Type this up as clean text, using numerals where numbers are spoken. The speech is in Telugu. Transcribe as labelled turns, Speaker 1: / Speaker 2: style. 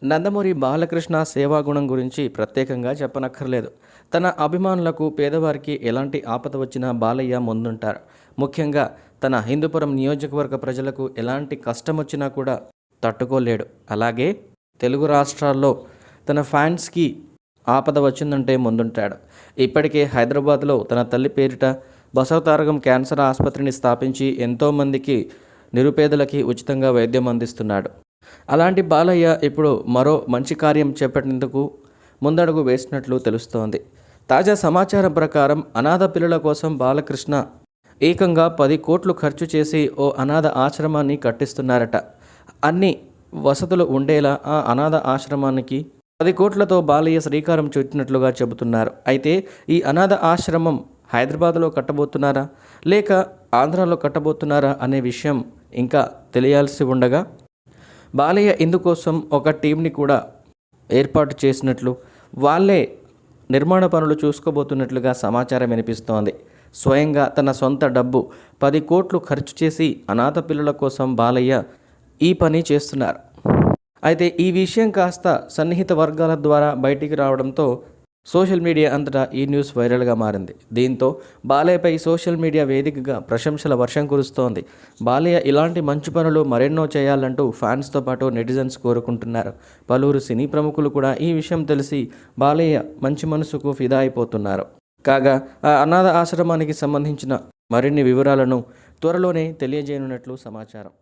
Speaker 1: నందమూరి బాలకృష్ణ సేవాగుణం గురించి ప్రత్యేకంగా చెప్పనక్కర్లేదు. తన అభిమానులకు, పేదవారికి ఎలాంటి ఆపద వచ్చినా బాలయ్య ముందుంటారు. ముఖ్యంగా తన హిందూపురం నియోజకవర్గ ప్రజలకు ఎలాంటి కష్టం వచ్చినా కూడా తట్టుకోలేడు. అలాగే తెలుగు రాష్ట్రాల్లో తన ఫ్యాన్స్కి ఆపద వచ్చిందంటే ముందుంటాడు. ఇప్పటికే హైదరాబాద్లో తన తల్లి పేరిట బసవతారకం క్యాన్సర్ ఆసుపత్రిని స్థాపించి ఎంతోమందికి నిరుపేదలకి ఉచితంగా వైద్యం అందిస్తున్నాడు. అలాంటి బాలయ్య ఇప్పుడు మరో మంచి కార్యం చేపట్టేందుకు ముందడుగు వేసినట్లు తెలుస్తోంది. తాజా సమాచారం ప్రకారం అనాథ పిల్లల కోసం బాలకృష్ణ ఏకంగా 10 కోట్లు ఖర్చు చేసి ఓ అనాథ ఆశ్రమాన్ని కట్టిస్తున్నారట. అన్ని వసతులు ఉండేలా ఆ అనాథ ఆశ్రమానికి 10 కోట్లతో బాలయ్య శ్రీకారం చుట్టినట్లుగా చెబుతున్నారు. అయితే ఈ అనాథ ఆశ్రమం హైదరాబాద్లో కట్టబోతున్నారా లేక ఆంధ్రాలో కట్టబోతున్నారా అనే విషయం ఇంకా తెలియాల్సి ఉండగా, బాలయ్య ఇందుకోసం ఒక టీంని కూడా ఏర్పాటు చేసినట్లు, వాళ్ళే నిర్మాణ పనులు చూసుకోబోతున్నట్లుగా సమాచారం వినిపిస్తోంది. స్వయంగా తన సొంత డబ్బు 10 కోట్లు ఖర్చు చేసి అనాథ పిల్లల కోసం బాలయ్య ఈ పని చేస్తున్నారు. అయితే ఈ విషయం కాస్త సన్నిహిత వర్గాల ద్వారా బయటికి రావడంతో సోషల్ మీడియా అంతటా ఈ న్యూస్ వైరల్గా మారింది. దీంతో బాలయ్యపై సోషల్ మీడియా వేదికగా ప్రశంసల వర్షం కురుస్తోంది. బాలయ్య ఇలాంటి మంచి పనులు మరెన్నో చేయాలంటూ ఫ్యాన్స్తో పాటు నెటిజన్స్ కోరుకుంటున్నారు. పలువురు సినీ ప్రముఖులు కూడా ఈ విషయం తెలిసి బాలయ్య మంచి మనసుకు ఫిదా అయిపోతున్నారు. కాగా ఆ అనాథ ఆశ్రమానికి సంబంధించిన మరిన్ని వివరాలను త్వరలోనే తెలియజేయనున్నట్లు సమాచారం.